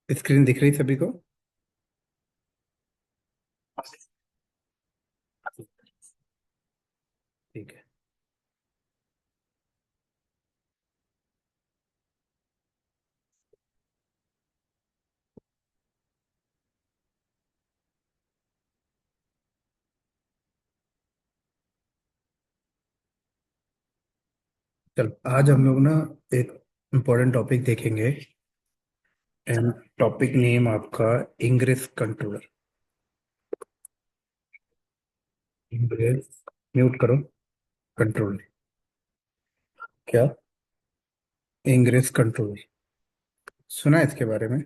Screen दिख रही सभी को? ठीक है। चल आज हम लोग ना एक इम्पोर्टेंट टॉपिक देखेंगे। एंड टॉपिक नेम आपका इंग्रेस कंट्रोलर। इंग्रेस, म्यूट करो। कंट्रोल। क्या? इंग्रेस कंट्रोलर सुना है इसके बारे में?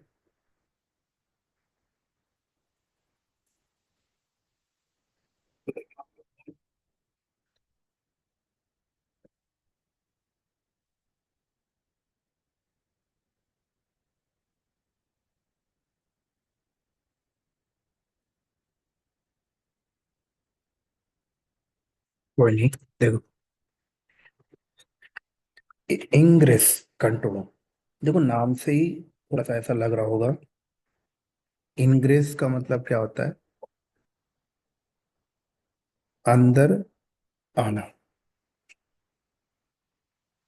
कोई नहीं। देखो, इंग्रेस कंट्रोलर, देखो नाम से ही थोड़ा सा ऐसा लग रहा होगा। इंग्रेस का मतलब क्या होता है? अंदर आना।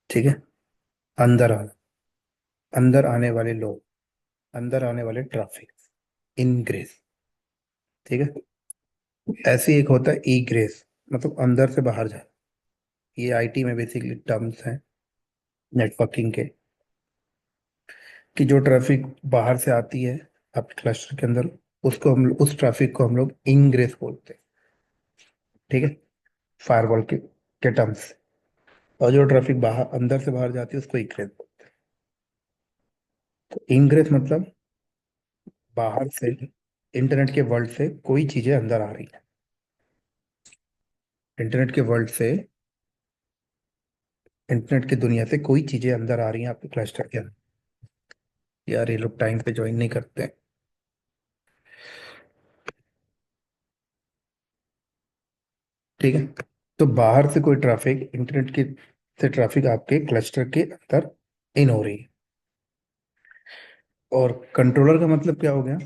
ठीक है। अंदर आना, अंदर आने वाले लोग, अंदर आने वाले ट्रैफिक, इनग्रेस। ठीक है। ऐसे एक होता है ई ग्रेस, मतलब अंदर से बाहर जाए। ये आईटी में बेसिकली टर्म्स हैं नेटवर्किंग के, कि जो ट्रैफिक बाहर से आती है आपके क्लस्टर के अंदर, उसको हम उस ट्रैफिक को हम लोग इंग्रेस बोलते हैं। ठीक है। फायरवॉल के टर्म्स। और जो ट्रैफिक बाहर अंदर से बाहर जाती है उसको इग्रेस बोलते हैं। तो इंग्रेस मतलब बाहर से, इंटरनेट के वर्ल्ड से कोई चीजें अंदर आ रही है। इंटरनेट के वर्ल्ड से, इंटरनेट की दुनिया से कोई चीजें अंदर आ रही हैं आपके क्लस्टर के अंदर। यार ये लोग टाइम पे ज्वाइन नहीं करते हैं। ठीक है। तो बाहर से कोई ट्रैफिक, इंटरनेट की से ट्रैफिक आपके क्लस्टर के अंदर इन हो रही है। और कंट्रोलर का मतलब क्या हो गया?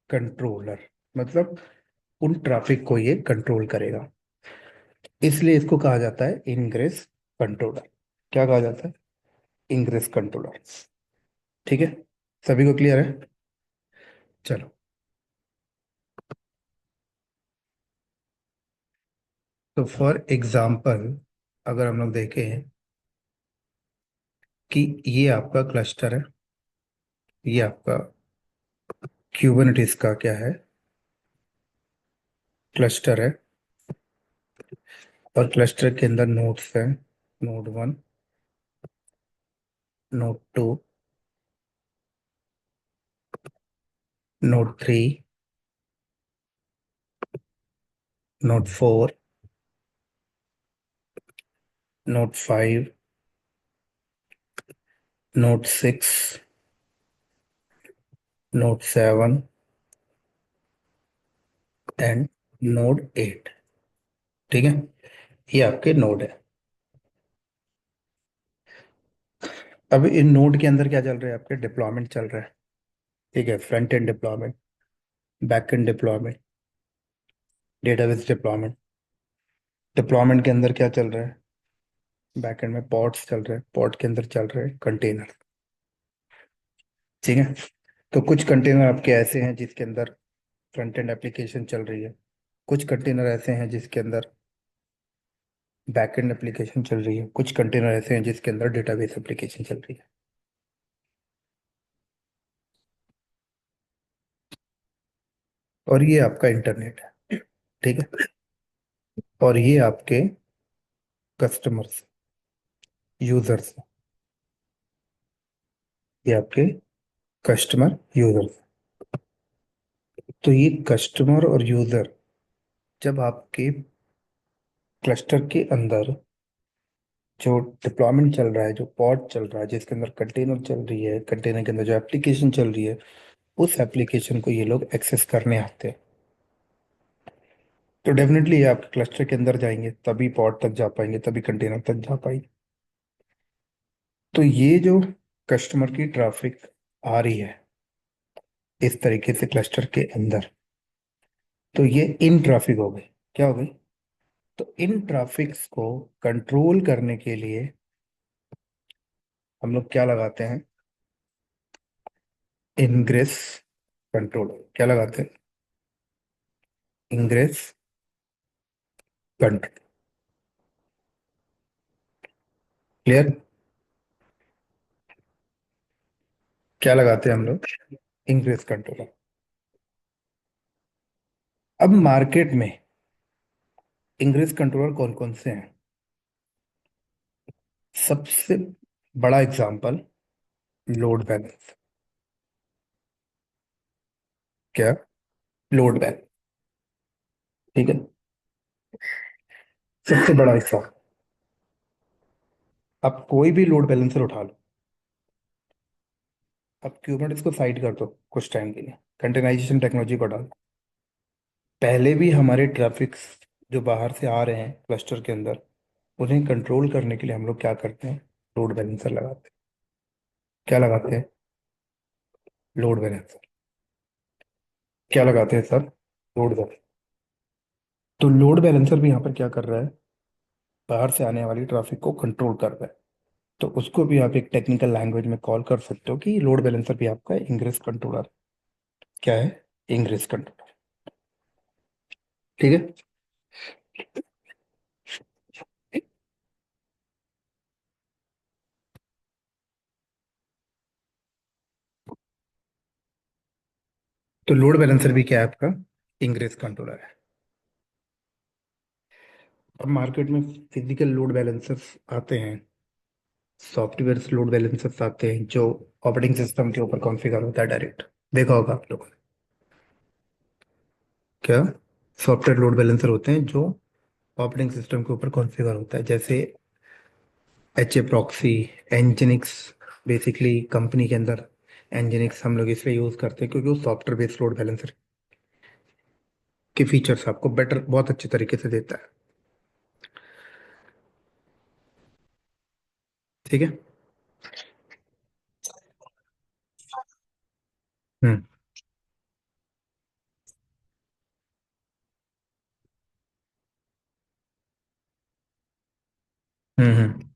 कंट्रोलर मतलब उन ट्रैफिक को ये कंट्रोल करेगा। इसलिए इसको कहा जाता है इनग्रेस कंट्रोलर। क्या कहा जाता है? Ingress controller. ठीक है। सभी को क्लियर है? चलो। तो फॉर एग्जाम्पल, अगर हम लोग देखें कि ये आपका क्लस्टर है, ये आपका क्यूबरनेटिस का क्या है, क्लस्टर है। और क्लस्टर के अंदर नोड्स हैं। Node 1, node 2, node 3, node 4, node 5, node 6, node 7 and node 8। ठीक है। ये आपके नोड है। अब इन नोड के अंदर क्या चल रहा है? आपके डिप्लॉयमेंट चल रहा है। ठीक है। Front end deployment, back and deployment, database deployment. Deployment के अंदर क्या चल रहा है? बैक एंड में पॉड्स चल रहे हैं, पॉड के अंदर चल रहे हैं कंटेनर। ठीक है। तो कुछ कंटेनर आपके ऐसे हैं जिसके अंदर फ्रंट एंड एप्लीकेशन चल रही है। कुछ कंटेनर ऐसे हैं जिसके अंदर बैक एंड एप्लीकेशन चल रही है। कुछ कंटेनर ऐसे हैं जिसके अंदर डेटाबेस एप्लीकेशन चल रही है। और ये आपका इंटरनेट है। ठीक है। और ये आपके कस्टमर्स, यूजर्स, ये आपके कस्टमर यूजर्स। तो ये कस्टमर और यूजर जब आपके क्लस्टर के अंदर जो डिप्लॉयमेंट चल रहा है, जो पॉड चल रहा है, जिसके अंदर कंटेनर चल रही है, कंटेनर के अंदर जो एप्लीकेशन चल रही है, उस एप्लीकेशन को ये लोग एक्सेस करने आते हैं। तो डेफिनेटली ये आपके क्लस्टर के अंदर जाएंगे, तभी पॉड तक जा पाएंगे, तभी कंटेनर तक जा पाएंगे। तो ये जो कस्टमर की ट्रैफिक आ रही है, इस तरीके से क्लस्टर के अंदर। तो ये इन ट्रैफिक हो गई। क्या हो गई? तो इन ट्रैफिक्स को कंट्रोल करने के लिए हम लोग क्या लगाते हैं? Ingress control. क्या लगाते हैं? Ingress control. क्लियर? क्या लगाते हैं हम लोग? Ingress control. अब मार्केट में इंग्रेस कंट्रोलर कौन कौन से हैं? सबसे बड़ा एग्जांपल लोड बैलेंस। क्या? Load balance. ठीक है, सबसे बड़ा हिस्सा। अब कोई भी लोड बैलेंसर उठा लो। अब क्यूबनेटिक्स को साइड कर दो कुछ टाइम के लिए, कंटेनराइजेशन टेक्नोलॉजी को डाल। पहले भी हमारे ट्रैफिक्स जो बाहर से आ रहे हैं क्लस्टर के अंदर, उन्हें कंट्रोल करने के लिए हम लोग क्या करते हैं? लोड बैलेंसर लगाते हैं। क्या लगाते हैं? Load balancer. क्या लगाते हैं सर? Load balancer. तो लोड बैलेंसर भी यहाँ पर क्या कर रहा है? बाहर से आने वाली ट्रैफिक को कंट्रोल कर रहा है। तो उसको भी आप एक टेक्निकल लैंग्वेज में कॉल कर सकते हो कि लोड बैलेंसर भी आपका इंग्रेस कंट्रोलर। क्या है? Ingress controller. ठीक है। तो लोड बैलेंसर भी क्या है आपका? इंग्रेस कंट्रोलर है। अब मार्केट में फिजिकल लोड बैलेंसर्स आते हैं, सॉफ्टवेयर लोड बैलेंसर्स आते हैं जो ऑपरेटिंग सिस्टम के ऊपर कॉन्फ़िगर होता है डायरेक्ट। देखा होगा आप लोगों ने। क्या? सॉफ्टवेयर लोड बैलेंसर होते हैं जो ऑपरेटिंग सिस्टम के ऊपर कॉन्फ़िगर होता है, जैसे H A proxy, nginx. Basically company के अंदर एनजिनिक्स हम लोग इसलिए यूज़ करते हैं क्योंकि वो सॉफ्टवेयर बेस्ड लोड बैलेंसर के फीचर्स आपको बेटर, बहुत अच्छे तरीके से देता है। ठीक है। हम्म। हम्म।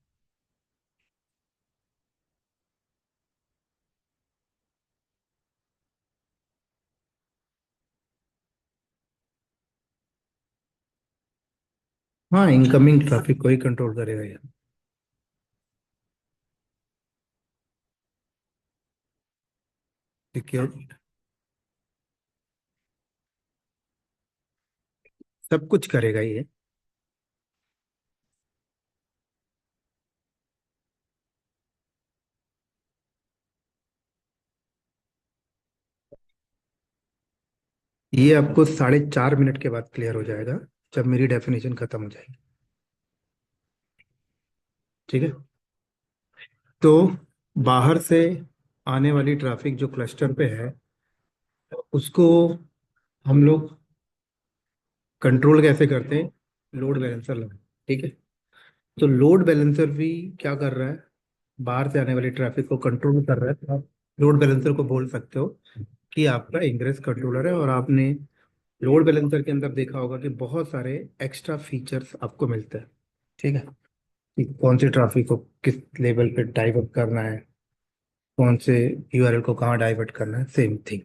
हाँ, इनकमिंग ट्रैफिक को ही कंट्रोल करेगा ये। सिक्योर। सब कुछ करेगा ये। ये आपको 4.5 मिनट के बाद क्लियर हो जाएगा, जब मेरी डेफिनेशन खत्म हो जाएगी। ठीक है। तो बाहर से आने वाली ट्रैफिक जो क्लस्टर पे है, उसको हम लोग कंट्रोल कैसे करते हैं? लोड बैलेंसर लगा। ठीक है। तो लोड बैलेंसर भी क्या कर रहा है? बाहर से आने वाली ट्रैफिक को कंट्रोल कर रहा है। तो आप लोड बैलेंसर को बोल सकते हो कि आपका इंग्रेस कंट्रोलर है। और आपने लोड बैलेंसर के अंदर देखा होगा कि बहुत सारे एक्स्ट्रा फीचर्स आपको मिलते हैं। ठीक है, कि कौन सी ट्रैफिक को किस लेवल पे डाइवर्ट करना है, कौन से यूआरएल को कहाँ डाइवर्ट करना है, सेम थिंग।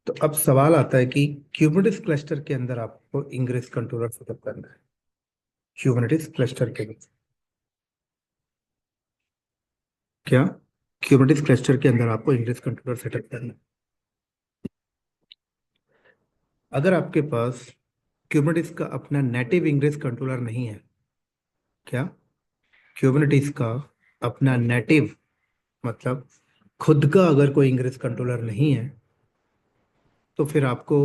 तो अब सवाल आता है कि क्यूबनेटिस क्लस्टर के अंदर आपको इंग्रेस कंट्रोलर सेटअप करना है। क्यूबनेटिस क्लस्टर के अंदर। क्या? क्यूबनेटिस क्लस्टर के अंदर आपको इंग्रेस कंट्रोलर सेटअप करना है। अगर आपके पास क्यूबनेटिस का अपना नेटिव इंग्रेस कंट्रोलर नहीं है। क्या? क्यूबनेटिस का अपना नेटिव, मतलब खुद का अगर कोई इंग्रेस कंट्रोलर नहीं है, तो फिर आपको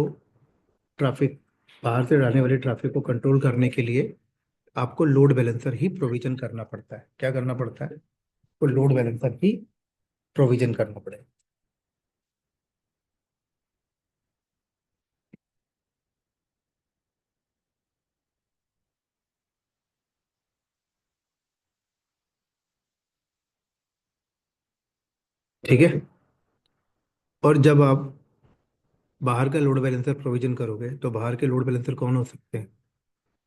ट्रैफिक, बाहर से आने वाली ट्रैफिक को कंट्रोल करने के लिए आपको लोड बैलेंसर ही प्रोविजन करना पड़ता है। क्या करना पड़ता है? तो लोड बैलेंसर ही प्रोविजन करना पड़ेगा। ठीक है। और जब आप बाहर का लोड बैलेंसर प्रोविजन करोगे तो बाहर के लोड बैलेंसर कौन हो सकते हैं?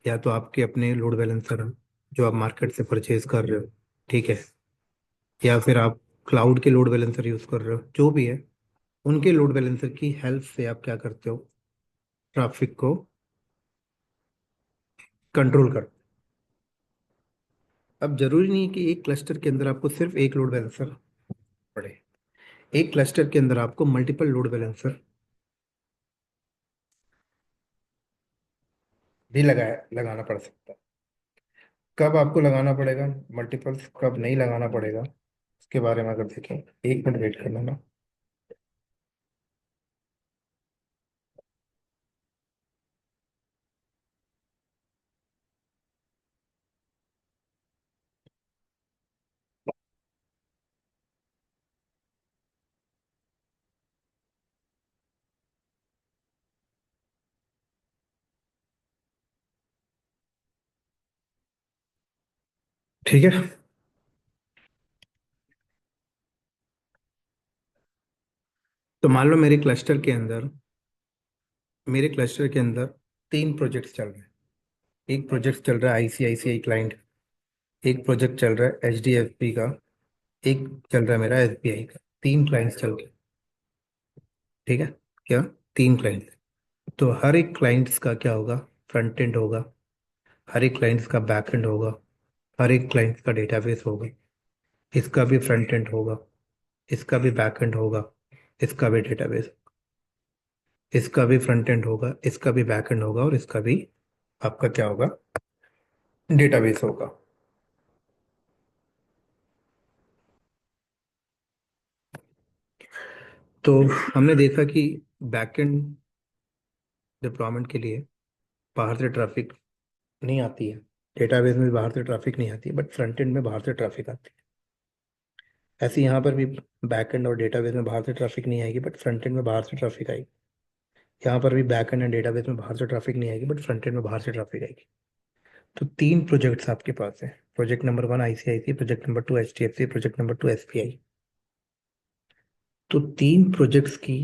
या तो आपके अपने लोड बैलेंसर जो आप मार्केट से परचेज कर रहे हो, ठीक है, या फिर आप क्लाउड के लोड बैलेंसर यूज कर रहे हो, जो भी है, उनके लोड बैलेंसर की हेल्प से आप क्या करते हो? ट्रैफिक को कंट्रोल कर। अब जरूरी नहीं है कि एक क्लस्टर के अंदर आपको सिर्फ एक लोड बैलेंसर पड़े। एक क्लस्टर के अंदर आपको मल्टीपल लोड बैलेंसर भी लगाना पड़ सकता है। कब आपको लगाना पड़ेगा मल्टीपल्स, कब नहीं लगाना पड़ेगा, उसके बारे में अगर देखें, 1 मिनट वेट करना ना। ठीक है। तो मान लो मेरे क्लस्टर के अंदर 3 प्रोजेक्ट्स चल रहे हैं। एक प्रोजेक्ट चल रहा है आईसीआईसीआई क्लाइंट, एक प्रोजेक्ट चल रहा है एचडीएफपी का, एक चल रहा है मेरा एसबीआई का। 3 क्लाइंट्स चल रहे हैं। ठीक है। क्या? 3 क्लाइंट। तो हर एक क्लाइंट्स का क्या होगा? फ्रंट एंड होगा, हर एक क्लाइंट्स का बैक एंड होगा, हर एक क्लाइंट्स का डेटाबेस होगा। इसका भी फ्रंट एंड होगा, इसका भी बैक एंड होगा, इसका भी डेटाबेस, इसका भी फ्रंट एंड होगा, इसका भी बैक एंड होगा, और इसका भी आपका क्या होगा? डेटाबेस होगा। तो हमने देखा कि बैकएंड डिप्लॉयमेंट के लिए बाहर से ट्रैफिक नहीं आती है, डेटाबेस में भी बाहर से ट्रैफिक नहीं आती है, बट फ्रंट एंड में बाहर से ट्रैफिक आती है। ऐसे यहाँ पर भी बैकएंड और डेटाबेस में बाहर से ट्रैफिक नहीं आएगी, बट फ्रंट एंड में बाहर से ट्रैफिक आएगी। यहाँ पर भी बैकएंड एंड डेटाबेस में बाहर से ट्रैफिक नहीं आएगी, बट फ्रंट एंड में बाहर से ट्रैफिक आएगी। तो 3 प्रोजेक्ट्स आपके पास है। Project number 1 ICICI, project number 2 HDFC, project number 2 SBI. तो 3 प्रोजेक्ट्स की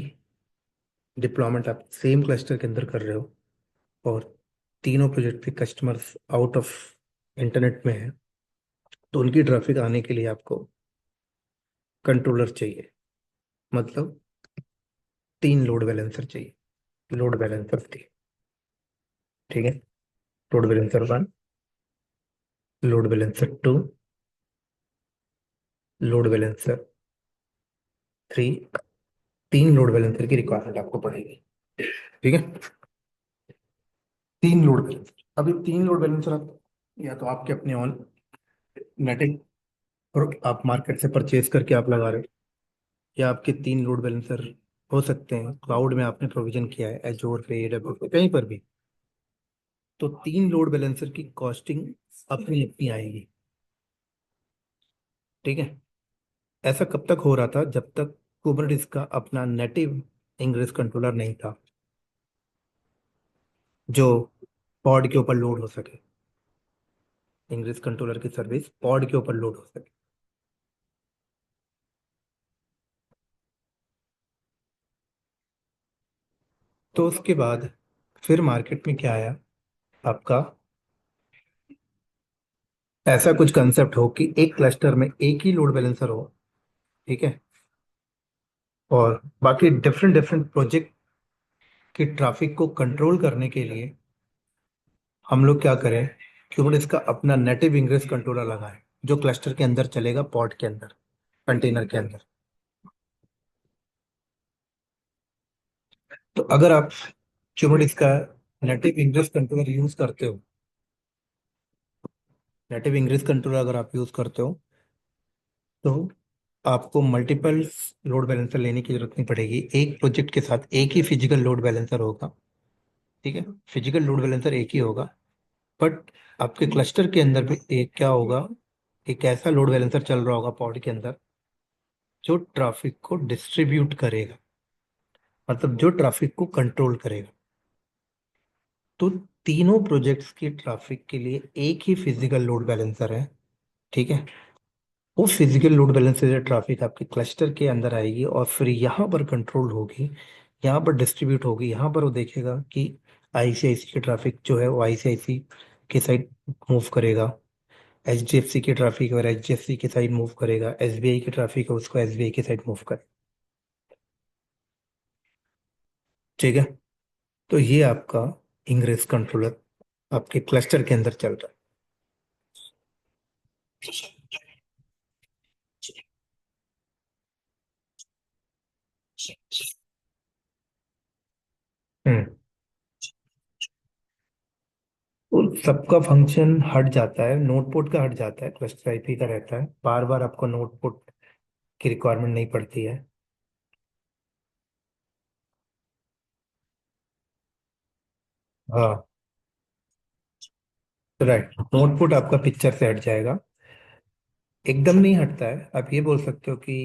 डिप्लॉयमेंट आप सेम क्लस्टर के अंदर कर रहे हो, और तीनों प्रोजेक्ट के कस्टमर्स आउट ऑफ इंटरनेट में है। तो उनकी ट्रैफिक आने के लिए आपको कंट्रोलर चाहिए, मतलब 3 लोड बैलेंसर चाहिए। Load balancer 3। ठीक है। Load balancer 1, load balancer 2, load balancer 3। 3 load balancer की रिक्वायरमेंट आपको पड़ेगी। ठीक है। 3 लोड बैलेंसर। अभी 3 लोड बैलेंसर आप या तो आपके अपने ऑन नेटिंग और आप मार्केट से परचेज करके आप लगा रहे हो, या आपके 3 लोड बैलेंसर हो सकते हैं क्लाउड में आपने प्रोविजन किया है, एजोर पे, एडब्ल्यू पे, कहीं पर भी। तो 3 लोड बैलेंसर की कॉस्टिंग अपनी अपनी आएगी। ठीक है। ऐसा कब तक हो रहा था? जब तक कुबरनेटिस का अपना नेटिव इंग्रेस कंट्रोलर नहीं था, जो पॉड के ऊपर लोड हो सके। इंग्रेस कंट्रोलर की सर्विस पॉड के ऊपर लोड हो सके। तो उसके बाद फिर मार्केट में क्या आया आपका? ऐसा कुछ कंसेप्ट हो कि एक क्लस्टर में एक ही लोड बैलेंसर हो। ठीक है। और बाकी डिफरेंट डिफरेंट प्रोजेक्ट की ट्रैफिक को कंट्रोल करने के लिए हम लोग क्या करें? क्यूबरनेटिस का अपना नेटिव इंग्रेस कंट्रोलर लगाएं, जो क्लस्टर के अंदर चलेगा, पॉड के अंदर, कंटेनर के अंदर। तो अगर आप क्यूबरनेटिस का नेटिव इंग्रेस कंट्रोलर यूज करते हो, नेटिव इंग्रेस कंट्रोलर अगर आप यूज करते हो, तो आपको मल्टीपल लोड बैलेंसर लेने की जरूरत नहीं पड़ेगी। एक प्रोजेक्ट के साथ एक ही फिजिकल लोड बैलेंसर होगा। ठीक है। फिजिकल लोड बैलेंसर एक ही होगा, बट आपके क्लस्टर के अंदर भी एक क्या होगा? एक ऐसा लोड बैलेंसर चल रहा होगा पॉड के अंदर, जो ट्रैफिक को डिस्ट्रीब्यूट करेगा, मतलब जो ट्रैफिक को कंट्रोल करेगा। तो तीनों प्रोजेक्ट्स की ट्रैफिक के लिए एक ही फिजिकल लोड बैलेंसर है। ठीक है। वो फिजिकल लोड बैलेंसेज ट्रैफिक आपके क्लस्टर के अंदर आएगी और फिर यहाँ पर कंट्रोल होगी, यहाँ पर डिस्ट्रीब्यूट होगी, यहाँ पर वो देखेगा कि आईसीआईसी की ट्रैफिक जो है वो आईसीआईसी के साइड मूव करेगा, एचडीएफसी की ट्रैफिक और एचडीएफसी के साइड मूव करेगा, एसबीआई की ट्रैफिक है उसको एसबीआई के साइड मूव करे। ठीक है। तो ये आपका इंग्रेस कंट्रोलर आपके क्लस्टर के अंदर चल रहा है। तो सबका फंक्शन हट जाता है, नोटपुट का हट जाता है, क्लस्टर आईपी का रहता है, बार बार आपको नोटपुट की रिक्वायरमेंट नहीं पड़ती है। हाँ, राइट, नोटपुट आपका पिक्चर से हट जाएगा। एकदम नहीं हटता है, आप ये बोल सकते हो कि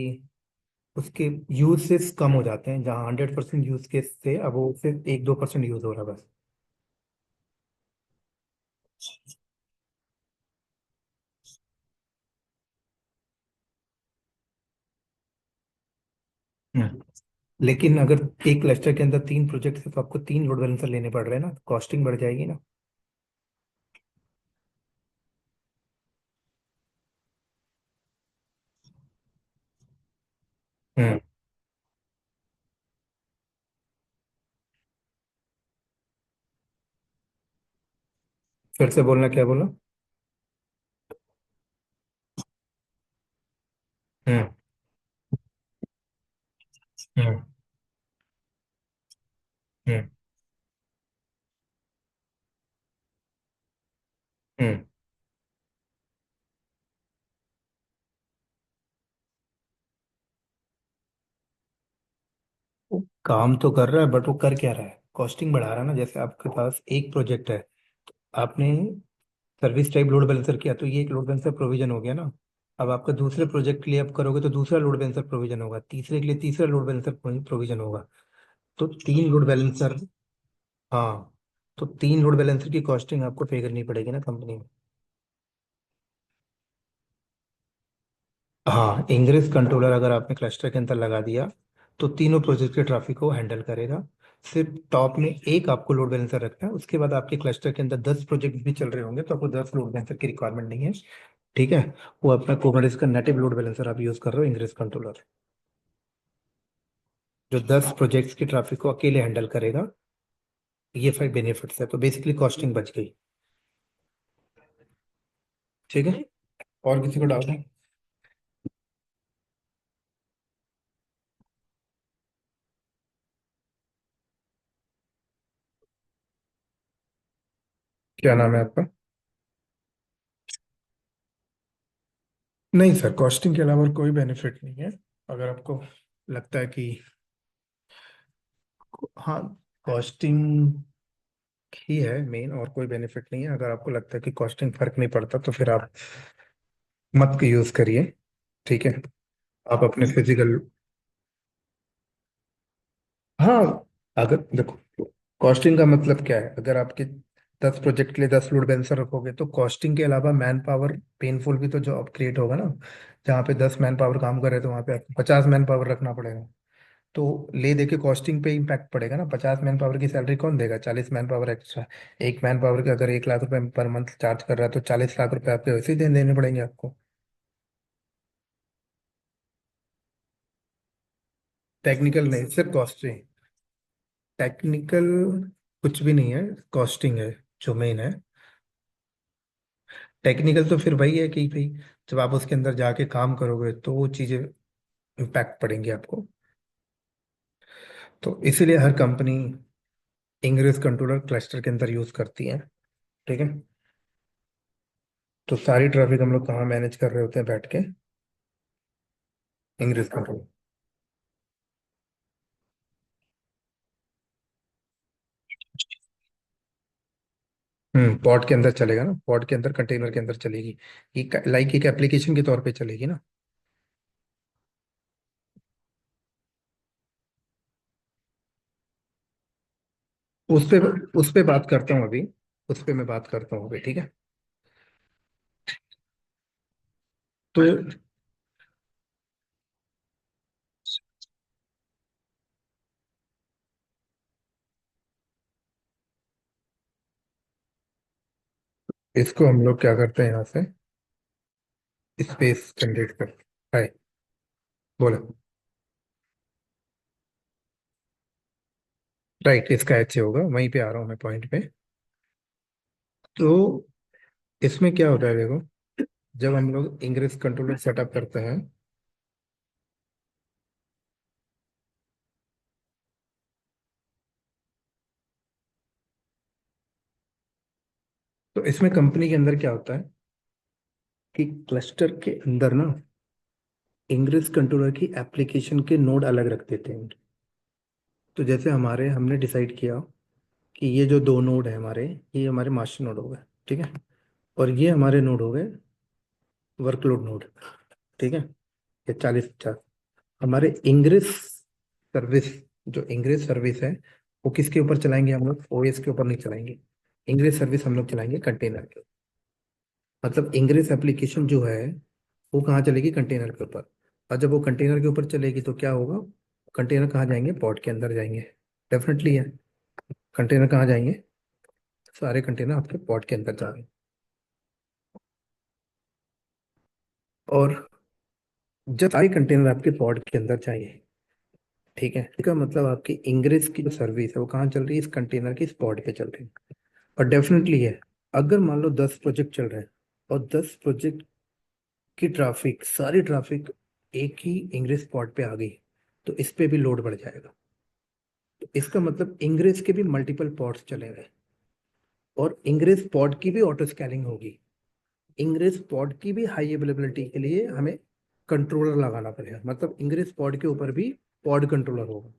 उसके यूसेस कम हो जाते हैं, जहाँ 100% यूज केस से अब वो सिर्फ 1-2% यूज हो रहा है बस। हम्म। लेकिन अगर एक क्लस्टर के अंदर 3 प्रोजेक्ट है तो आपको 3 लोड बैलेंसर लेने पड़ रहे हैं ना, कॉस्टिंग बढ़ जाएगी ना। हम्म। फिर से बोलना, क्या बोला? हम्म। हम्म। हम्म। हम्म। वो काम तो कर रहा है बट वो कर क्या रहा है, कॉस्टिंग बढ़ा रहा है ना। जैसे आपके पास एक प्रोजेक्ट है, आपने सर्विस टाइप लोड बैलेंसर किया तो ये एक लोड बैलेंसर प्रोविजन हो गया ना। अब आपका दूसरे प्रोजेक्ट के लिए आप करोगे तो दूसरा लोड बैलेंसर प्रोविजन होगा, तीसरे के लिए तीसरा लोड बैलेंसर प्रोविजन होगा। तो 3 लोड बैलेंसर। हाँ, तो 3 लोड बैलेंसर की कॉस्टिंग आपको पे करनी पड़ेगी ना कंपनी में। हाँ, इंग्रेस कंट्रोलर अगर आपने क्लस्टर के अंदर लगा दिया तो तीनों प्रोजेक्ट के ट्रैफिक को हैंडल करेगा। सिर्फ टॉप में एक आपको लोड बैलेंसर रखना है, उसके बाद आपके क्लस्टर के अंदर 10 प्रोजेक्ट भी चल रहे होंगे तो आपको 10 लोड बैलेंसर की रिक्वायरमेंट नहीं है। ठीक है। वो अपना कुबरनेटिस का नेटिव लोड बैलेंसर आप यूज कर रहे हो, इंग्रेस कंट्रोलर, जो 10 प्रोजेक्ट्स की ट्रैफिक को अकेले हैंडल करेगा। ये 5 बेनिफिट्स है, तो बेसिकली कॉस्टिंग बच गई। ठीक है। और किसी को डाउट है? क्या नाम है आपका? नहीं सर, कॉस्टिंग के अलावा और कोई बेनिफिट नहीं है। अगर आपको लगता है कि हाँ, कॉस्टिंग ही है मेन और कोई बेनिफिट नहीं है, अगर आपको लगता है कि कॉस्टिंग फर्क नहीं पड़ता तो फिर आप मत यूज करिए। ठीक है। आप अपने फिजिकल। हाँ, अगर देखो, कॉस्टिंग का मतलब क्या है, अगर आपके 10 प्रोजेक्ट के लिए 10 लोड बैलेंसर रखोगे तो कॉस्टिंग के अलावा मैन पावर पेनफुल भी तो जॉब क्रिएट होगा ना। जहाँ पे 10 मैन पावर काम कर रहे हैं तो वहाँ पे आपको 50 मैन पावर रखना पड़ेगा। तो ले दे के कॉस्टिंग पे इम्पैक्ट पड़ेगा ना। 50 मैन पावर की सैलरी कौन देगा, 40 मैन पावर एक्स्ट्रा। एक मैन पावर के अगर 1 लाख रुपए पर मंथ चार्ज कर रहा है तो 40 लाख रुपए आपके वैसे ही देने पड़ेंगे आपको। टेक्निकल नहीं, सिर्फ कॉस्टिंग। टेक्निकल कुछ भी नहीं है, कॉस्टिंग है जो मेन है। टेक्निकल तो फिर वही है कि भाई जब आप उसके अंदर जाके काम करोगे तो वो चीज़ें इम्पैक्ट पड़ेंगी आपको। तो इसीलिए हर कंपनी इंग्रेस कंट्रोलर क्लस्टर के अंदर यूज करती है। ठीक है। तो सारी ट्रैफिक हम लोग कहाँ मैनेज कर रहे होते हैं बैठ के? Ingress control. पॉड के अंदर चलेगा ना, पॉड के अंदर कंटेनर के अंदर चलेगी। एक लाइक एक एप्लीकेशन के तौर पे चलेगी ना। उस पे बात करता हूँ अभी। उस पे मैं बात करता हूँ अभी, ठीक है। तो इसको हम लोग क्या करते हैं यहाँ से, स्पेस जनरेट करते हैं। है, बोलो। राइट, इसका एच होगा, वहीं पे आ रहा हूँ मैं पॉइंट पे। तो इसमें क्या होता है देखो, जब हम लोग इंग्रेस कंट्रोलर सेटअप करते हैं, तो इसमें कंपनी के अंदर क्या होता है कि क्लस्टर के अंदर ना इंग्रेस कंट्रोलर की एप्लीकेशन के नोड अलग रख देते हैं। तो जैसे हमारे हमने डिसाइड किया कि ये जो दो नोड है हमारे, ये हमारे मास्टर नोड हो गए, ठीक है, और ये हमारे नोड हो गए वर्कलोड नोड, ठीक है, ये 40 50। हमारे इंग्रेस सर्विस, जो इंग्रेस सर्विस है, वो किसके ऊपर चलाएंगे हम लोग, ओएस के ऊपर नहीं चलाएंगे। इंग्रेस सर्विस हम लोग चलाएंगे कंटेनर के, मतलब इंग्रेस एप्लीकेशन जो है वो कहाँ चलेगी, कंटेनर के ऊपर। और जब वो कंटेनर के ऊपर चलेगी तो क्या होगा, कंटेनर कहाँ जाएंगे, पॉड के अंदर जाएंगे। डेफिनेटली है, कंटेनर कहाँ जाएंगे, सारे कंटेनर आपके पॉड के अंदर जाएंगे। और जब सारे कंटेनर आपके पॉड के अंदर चाहिए, ठीक है, इसका मतलब आपकी इंग्रेस की जो सर्विस है वो कहाँ चल रही है, इस कंटेनर की इस पॉड पे चल रही है। और डेफिनेटली है, अगर मान लो 10 प्रोजेक्ट चल रहे हैं और 10 प्रोजेक्ट की ट्रैफिक, सारी ट्रैफिक एक ही इंग्रेस पॉड पे आ गई, तो इस पे भी लोड बढ़ जाएगा। तो इसका मतलब इंग्रेस के भी मल्टीपल पॉड्स चले गए, और इंग्रेस पॉड की भी ऑटो स्केलिंग होगी। इंग्रेस पॉड की भी हाई अवेलेबिलिटी के लिए हमें कंट्रोलर लगाना पड़ेगा, मतलब इंग्रेस पॉड के ऊपर भी पॉड कंट्रोलर होगा,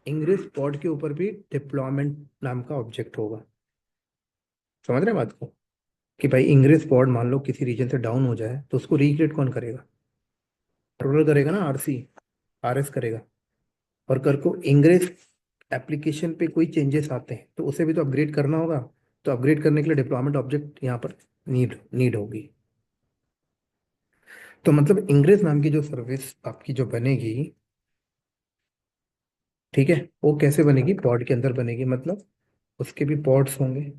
इंग्रेस पॉड के ऊपर भी डिप्लॉयमेंट नाम का ऑब्जेक्ट होगा। समझ रहे हैं बात को, कि भाई इंग्रेस पॉड मान लो किसी रीजन से डाउन हो जाए तो उसको रिक्रिएट कौन करेगा, कंट्रोलर करेगा ना, आरसी, आरएस करेगा। और कर को इंग्रेस एप्लीकेशन पे कोई चेंजेस आते हैं तो उसे भी तो अपग्रेड करना होगा। तो अपग्रेड करने के लिए डिप्लॉयमेंट ऑब्जेक्ट यहाँ पर नीड नीड होगी। तो मतलब इंग्रेस नाम की जो सर्विस आपकी जो बनेगी, ठीक है, वो कैसे बनेगी, पॉड के अंदर बनेगी, मतलब उसके भी पॉड्स होंगे।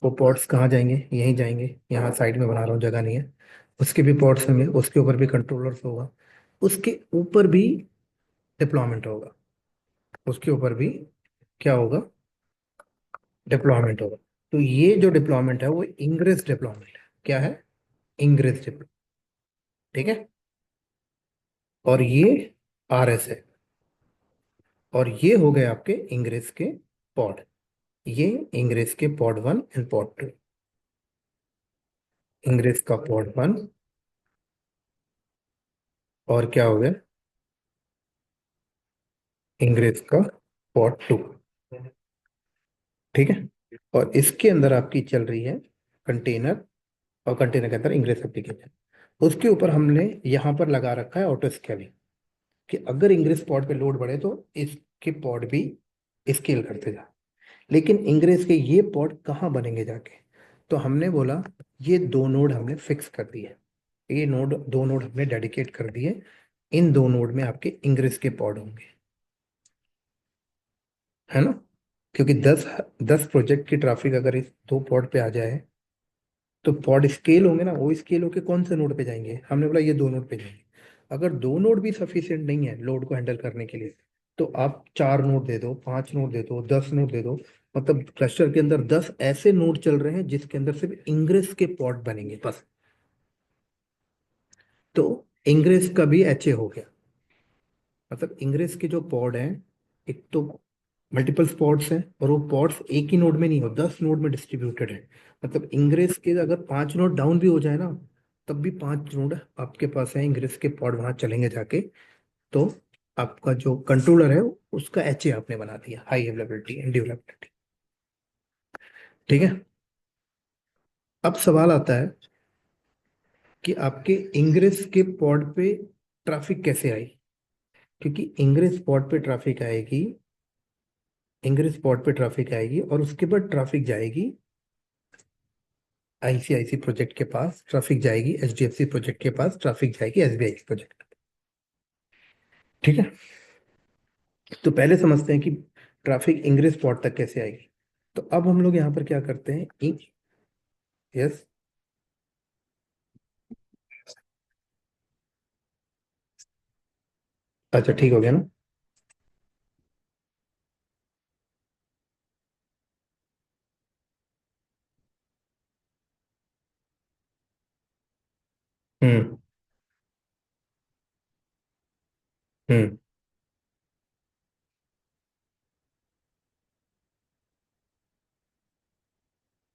वो पॉड्स कहाँ जाएंगे, यहीं जाएंगे, यहाँ साइड में बना रहा हूँ, जगह नहीं है। उसके भी पॉड्स होंगे, उसके ऊपर भी कंट्रोलर्स होगा, उसके ऊपर भी डिप्लॉयमेंट होगा, उसके ऊपर भी क्या होगा, डिप्लॉयमेंट होगा। तो ये जो डिप्लॉयमेंट है वो इंग्रेस डिप्लॉयमेंट है। क्या है, इंग्रेस डिप्लॉयमेंट, ठीक है। और ये आरएस है, और ये हो गए आपके इंग्रेस के पॉड, ये इंग्रेस के पॉड 1 एंड पॉड 2। इंग्रेस का पॉड 1, और क्या हो गया, इंग्रेस का पॉड 2, ठीक है। और इसके अंदर आपकी चल रही है कंटेनर, और कंटेनर के अंदर इंग्रेस एप्लीकेशन। उसके ऊपर हमने यहाँ पर लगा रखा है ऑटो स्केलिंग, कि अगर इंग्रेस पॉड पे लोड बढ़े तो इसके पॉड भी स्केल करते जा। लेकिन इंग्रेस के ये पॉड कहाँ बनेंगे जाके, तो हमने बोला ये दो नोड हमने फिक्स कर दिए, ये नोड, दो नोड हमने डेडिकेट कर दिए, इन दो नोड में आपके इंग्रेस के पॉड होंगे, है ना। क्योंकि 10 10 प्रोजेक्ट की ट्रैफिक अगर इस दो पॉड पे आ जाए तो पॉड स्केल होंगे ना, वो स्केल होके कौन से नोड पे जाएंगे, हमने बोला ये दो नोड पे जाएंगे। अगर दो नोड भी सफिशिएंट नहीं है लोड को हैंडल करने के लिए, तो आप 4 नोड दे दो, 5 नोड दे दो, 10 नोड दे दो। मतलब क्लस्टर के अंदर 10 ऐसे नोड चल रहे हैं जिसके अंदर सिर्फ इंग्रेस के पॉड बनेंगे बस। तो इंग्रेस का भी एचए हो गया, मतलब इंग्रेस के जो पॉड हैं, एक तो मल्टीपल पॉड्स हैं, और वो पॉड्स एक ही नोड में नहीं हो, 10 नोड में डिस्ट्रीब्यूटेड है। मतलब इंग्रेस के अगर 5 नोड डाउन भी हो जाए ना, तब भी 5 नोड आपके पास है, इंग्रेस के पॉड वहां चलेंगे जाके। तो आपका जो कंट्रोलर है उसका एचए आपने बना दिया, हाई अवेलेबिलिटी एंड ड्यूरेबिलिटी, ठीक है। अब सवाल आता है कि आपके इंग्रेस के पॉड पे ट्रैफिक कैसे आई, क्योंकि इंग्रेस पॉड पे ट्रैफिक आएगी, इंग्रेस पॉड पे ट्रैफिक आएगी और उसके बाद ट्रैफिक जाएगी आईसीआईसी प्रोजेक्ट के पास, ट्रैफिक जाएगी एचडीएफसी प्रोजेक्ट के पास, ट्रैफिक जाएगी एसबीआई प्रोजेक्ट, ठीक है। तो पहले समझते हैं कि ट्रैफिक इंग्रेस पॉड तक कैसे आएगी। तो अब हम लोग यहाँ पर क्या करते हैं, यस। अच्छा ठीक हो गया ना। हम्म। हम्म।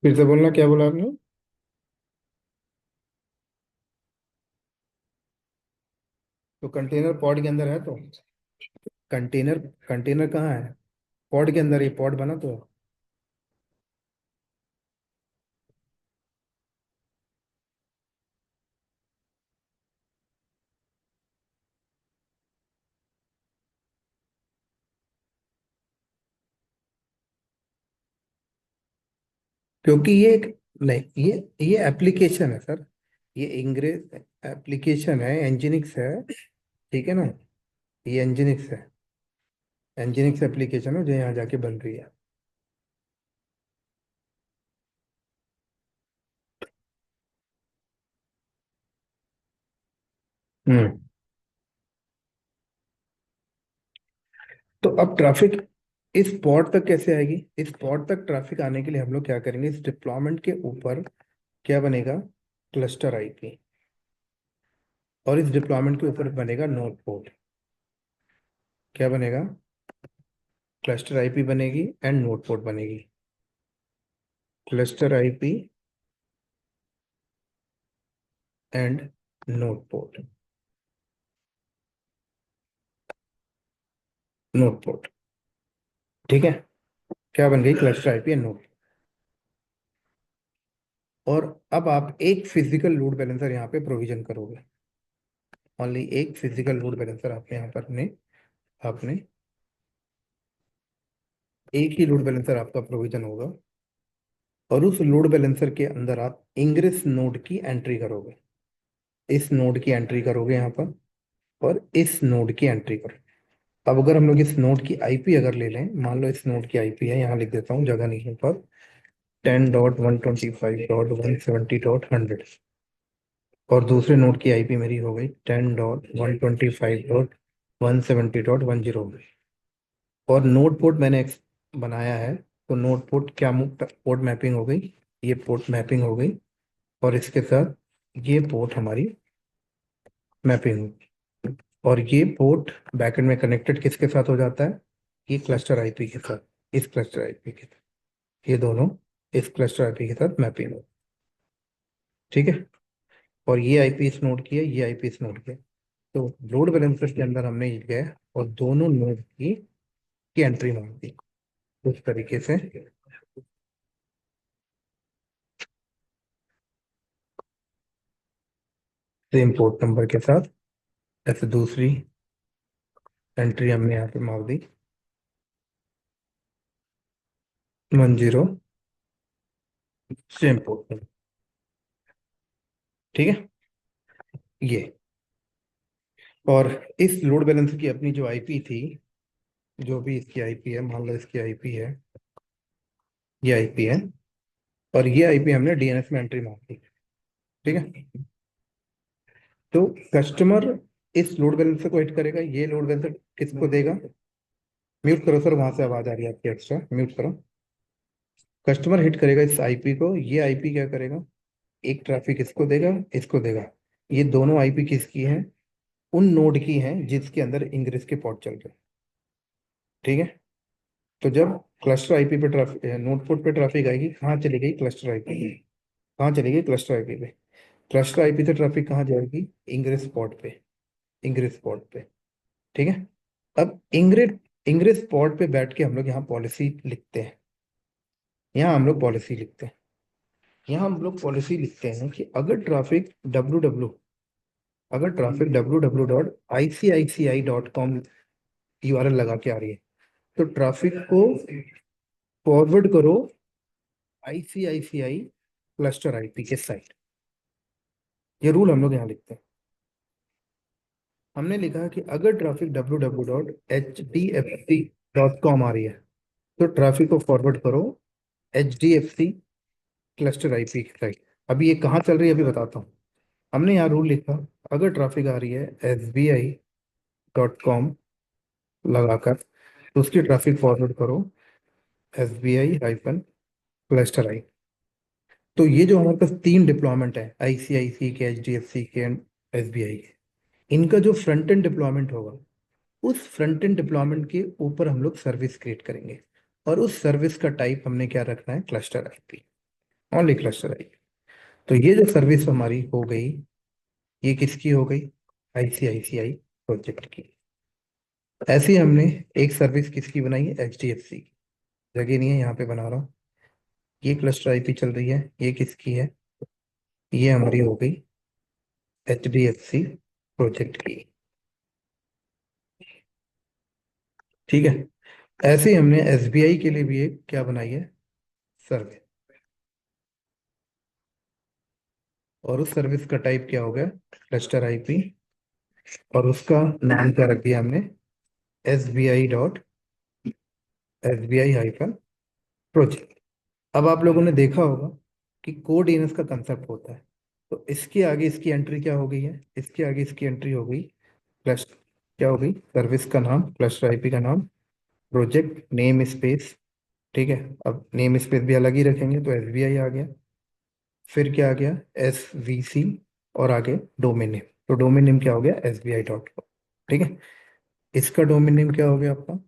फिर से बोलना, क्या बोला आपने? तो कंटेनर पॉड के अंदर है तो। कंटेनर कंटेनर कहाँ है? पॉड के अंदर ही, पॉड बना तो। क्योंकि ये एक, नहीं, ये एप्लीकेशन है सर। ये इंग्रेज एप्लीकेशन है, एंजिनिक्स है। ठीक है ना। ये एंजिनिक्स है। एंजिनिक्स एप्लीकेशन है जो यहाँ जाके बन रही है। हम्म। तो अब ट्रैफिक इस पॉड तक कैसे आएगी? इस पॉड तक ट्रैफिक आने के लिए हम लोग क्या करेंगे, इस डिप्लॉयमेंट के ऊपर क्या बनेगा? Cluster IP. और इस डिप्लॉयमेंट के ऊपर बनेगा नोड पोर्ट। क्या बनेगा? क्लस्टर आईपी बनेगी एंड नोड पोर्ट बनेगी। Cluster IP and node port. Node port. ठीक है। क्या बन गई? Cluster IP and node. और अब आप एक फिजिकल लोड बैलेंसर यहाँ पे प्रोविजन करोगे। ओनली एक फिजिकल लोड बैलेंसर आपके यहाँ पर ने आपने एक ही लोड बैलेंसर आपका प्रोविजन होगा। और उस लोड बैलेंसर के अंदर आप इंग्रेस नोड की एंट्री करोगे। इस नोड की एंट्री करोगे यहाँ पर, और इस नोड की एंट्री करोगे। अब अगर हम लोग इस नोड की आईपी अगर ले लें, मान लो इस नोड की आईपी है, यहाँ लिख देता हूँ, जगह नहीं है पर, 10.125.170.100। और दूसरे नोड की आईपी मेरी हो गई 10.125.170.10। और नोड पोर्ट मैंने बनाया है, तो नोड पोर्ट क्या पोर्ट मैपिंग हो गई? ये पोर्ट मैपिंग हो गई। और इसके साथ ये पोर्ट हमारी मैपिंग होगी। और ये पोर्ट बैकएंड में कनेक्टेड किसके साथ हो जाता है? ये क्लस्टर आईपी के साथ, इस क्लस्टर आईपी के साथ। ये दोनों इस क्लस्टर आईपी के साथ मैपिंग हो। ठीक है। और ये आईपी इस नोड की है, ये आईपी इस नोड की है। तो लोड बैलेंसर के अंदर हमने ये गए और दोनों नोड की एंट्री मांग दी उस तरीके से। सेम पोर्ट नंबर के साथ ऐसे दूसरी एंट्री हमने यहाँ पे मार दी, 10। Same port number. ठीक है। ये, और इस लोड बैलेंसर की अपनी जो आईपी थी, जो भी इसकी आईपी है, मान लो इसकी आईपी है, ये आईपी है। और ये आईपी हमने डीएनएस में एंट्री मार दी। ठीक है। तो कस्टमर इस लोड बैलेंसर को हिट करेगा, ये लोड बैलेंसर किसको देगा? म्यूट करो सर, वहां से आवाज आ रही है आपकी एक्स्ट्रा, म्यूट करो। कस्टमर हिट करेगा इस आईपी को, ये आईपी क्या करेगा? एक ट्रैफिक इसको देगा, इसको देगा। ये दोनों आईपी किसकी है? उन नोड की है जिसके अंदर इंग्रेस के पॉट चल रहे हैं। ठीक है। तो जब क्लस्टर आईपी पे ट्रैफिक, नोड पोर्ट पे ट्रैफिक आएगी, कहाँ चली गई? Cluster IP. कहाँ चली गई? क्लस्टर आईपी पे। क्लस्टर आईपी से ट्रैफिक कहाँ जाएगी? इंग्रेस पॉट पे। इंग्रेस पॉट पे। ठीक है। अब इंग्रेस पॉट पे बैठ के हम लोग यहाँ पॉलिसी लिखते हैं। यहाँ हम लोग पॉलिसी लिखते हैं। यहाँ हम लोग पॉलिसी लिखते हैं कि अगर ट्रैफिक www.icici.com यूआरएल लगा के आ रही है, तो ट्रैफिक को फॉरवर्ड करो आईसीआईसीआई क्लस्टर आईपी के साइड। ये रूल हम लोग यहाँ लिखते हैं। हमने लिखा है कि अगर ट्रैफिक www.hdfc.com आ रही है, तो ट्रैफिक को फॉरवर्ड करो H D F C cluster IP के साइड। अभी ये कहाँ चल रही है अभी बताता हूँ। हमने यहाँ रूल लिखा, अगर ट्रैफिक आ रही है SBI.com लगाकर, तो उसकी ट्रैफिक फॉरवर्ड करो SBI-cluster i। तो ये जो हमारे पास तीन डिप्लॉयमेंट है, ICICI के, HDFC के एंड SBI के, इनका जो फ्रंट एंड डिप्लॉयमेंट होगा, उस फ्रंट एंड डिप्लॉयमेंट के ऊपर हम लोग सर्विस क्रिएट करेंगे। और उस सर्विस का टाइप हमने क्या रखना है, cluster IP, only cluster IP. तो ये जो सर्विस हमारी हो गई, ये किसकी हो गई, ICICI प्रोजेक्ट की। ऐसे ही हमने एक सर्विस किसकी बनाई है, HDFC की। जगह नहीं है यहाँ पे बना रहा हूँ। ये क्लस्टर आईपी चल रही है, ये किसकी है, ये हमारी हो गई HDFC प्रोजेक्ट की। ठीक है। ऐसे ही हमने SBI के लिए भी एक क्या बनाई है, सर्विस। और उस सर्विस का टाइप क्या हो गया, क्लस्टर आईपी। और उसका नाम क्या रख दिया हमने, SBI.SBI प्रोजेक्ट। अब आप लोगों ने देखा होगा कि कोड डीएनएस का कंसेप्ट होता है। तो इसके आगे इसकी एंट्री क्या हो गई है, इसके आगे इसकी एंट्री हो गई क्लस्टर, क्या हो गई, सर्विस का नाम, क्लस्टर आईपी का नाम, प्रोजेक्ट नेम स्पेस। ठीक है। अब नेम स्पेस भी अलग ही रखेंगे, तो SBI आ गया। फिर क्या आ गया, SVC। और आगे डोमेन नेम, तो डोमेन नेम क्या हो गया, SBI.com। ठीक है। इसका डोमेन नेम क्या हो गया आपका,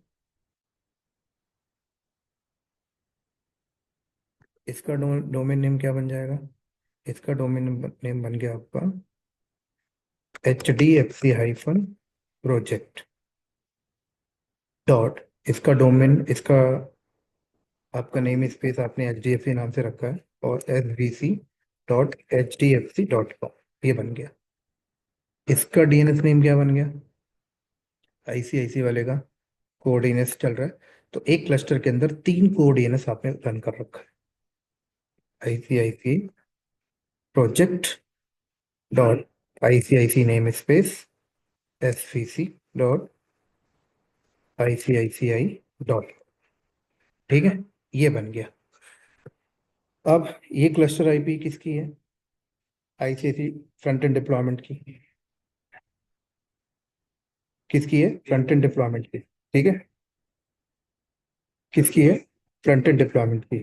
इसका डोमेन नेम क्या बन जाएगा, इसका डोमेन नेम बन गया आपका HDFC-प्रोजेक्ट डॉट, इसका डोमेन, इसका आपका नेम स्पेस आपने HDFC नाम से रखा है, और SVC.HDFC.com, ये बन गया। इसका DNS नेम क्या बन गया, ICICI वाले का कोऑर्डिनेट्स चल रहा है, तो एक क्लस्टर के अंदर तीन कोऑर्डिनेट्स आपने रन कर रखा है, ICICI project dot ICICI name space SVC.ICICI. ठीक है, ये बन गया। अब ये क्लस्टर आईपी किसकी है, ICICI फ्रंट एंड डिप्लॉयमेंट की। किसकी है, फ्रंट एंड डिप्लॉयमेंट की। ठीक है, किसकी है, फ्रंट एंड डिप्लॉयमेंट की।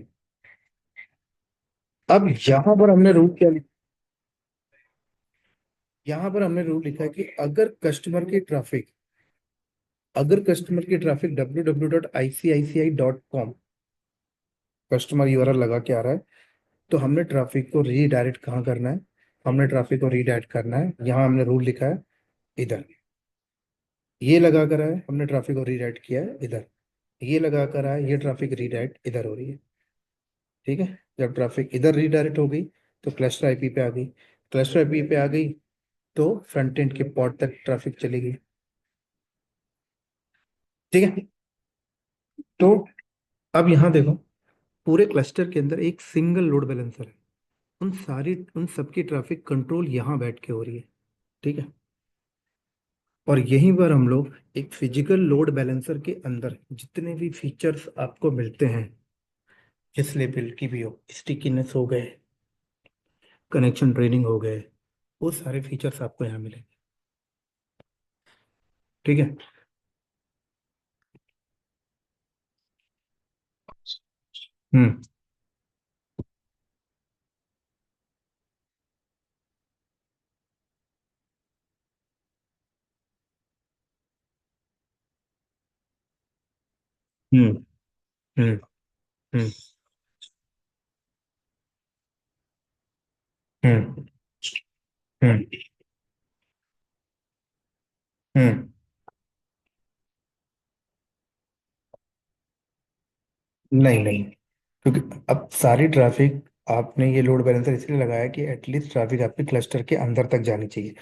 अब यहां पर हमने रूल क्या लिखा, यहां पर हमने रूल लिखा है कि अगर कस्टमर की ट्रैफिक www.icici.com कस्टमर यूआरएल लगा के आ रहा है, तो हमने ट्रैफिक को रीडायरेक्ट कहाँ करना है, हमने ट्रैफिक को रीडायरेक्ट करना है, यहाँ हमने रूल लिखा है इधर। ये लगा कर आए, हमने ट्रैफिक को रीडायरेक्ट किया है इधर। ये लगा कर आए, ये ट्रैफिक रीडायरेक्ट इधर हो रही है। ठीक है। जब ट्रैफिक इधर रीडायरेक्ट हो गई, तो क्लस्टर आईपी पे आ गई। क्लस्टर आईपी पे आ गई, तो फ्रंट एंड के पॉड तक ट्रैफिक चलेगी। ठीक है। तो अब यहाँ देखो, पूरे क्लस्टर के अंदर एक सिंगल लोड बैलेंसर है, उन सबकी ट्रैफिक कंट्रोल यहाँ बैठ के हो रही है। ठीक है। और यहीं पर हम लोग एक फिजिकल लोड बैलेंसर के अंदर जितने भी फीचर्स आपको मिलते हैं, जिस लेवल की भी हो, स्टिकीनेस हो गए, कनेक्शन ट्रेनिंग हो गए, वो सारे फीचर्स आपको यहाँ मिलेंगे। ठीक है। हम्म। हम्म। हम्म। हम्म। हम्म। हम्म। हम्म। नहीं नहीं, क्योंकि अब सारी ट्रैफिक आपने ये लोड बैलेंसर इसलिए लगाया कि एटलीस्ट ट्रैफिक आपके क्लस्टर के अंदर तक जानी चाहिए।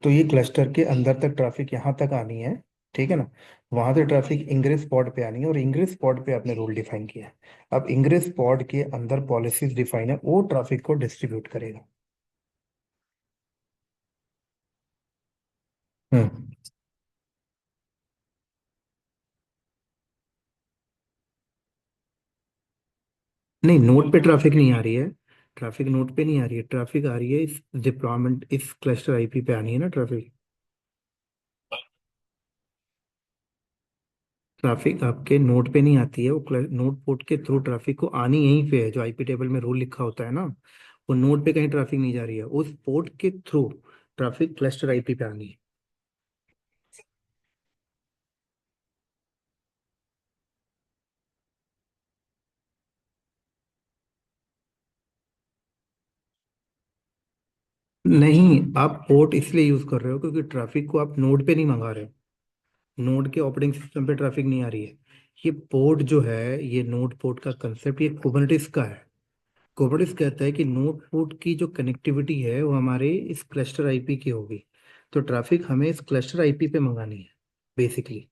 तो ये क्लस्टर के अंदर तक ट्रैफिक यहाँ तक आनी है। ठीक है ना। वहां से ट्रैफिक इंग्रेस पॉड पे आनी है, और इंग्रेस पॉड पे आपने रूल डिफाइन किया है। अब इंग्रेस पॉड के अंदर पॉलिसीज डिफाइन है, वो ट्रैफिक को डिस्ट्रीब्यूट करेगा। हम्म। नहीं, नोड पे ट्रैफिक नहीं आ रही है। ट्रैफिक नोड पे नहीं आ रही है, ट्रैफिक आ रही है इस डिप्लॉयमेंट, इस क्लस्टर आईपी पे आनी है ना ट्रैफिक। ट्रैफिक आपके नोड पे नहीं आती है, वो नोड पोर्ट के थ्रू ट्रैफिक को आनी यहीं पे है, जो आईपी टेबल में रूल लिखा होता है ना, वो नोड पे कहीं ट्रैफिक नहीं जा रही है, उस पोर्ट के थ्रू ट्रैफिक क्लस्टर आईपी पे आनी है। नहीं, आप पोर्ट इसलिए यूज कर रहे हो क्योंकि ट्रैफिक को आप नोड पे नहीं मंगा रहे हो, नोड के ऑपरेटिंग सिस्टम पे ट्रैफिक नहीं आ रही है। ये पोर्ट जो है, ये नोड पोर्ट का कंसेप्ट ये कुबरनेटिस का है। कुबरनेटिस कहता है कि नोड पोर्ट की जो कनेक्टिविटी है वो हमारे इस क्लस्टर आईपी की होगी, तो ट्रैफिक हमें इस क्लस्टर आईपी पे मंगानी है बेसिकली।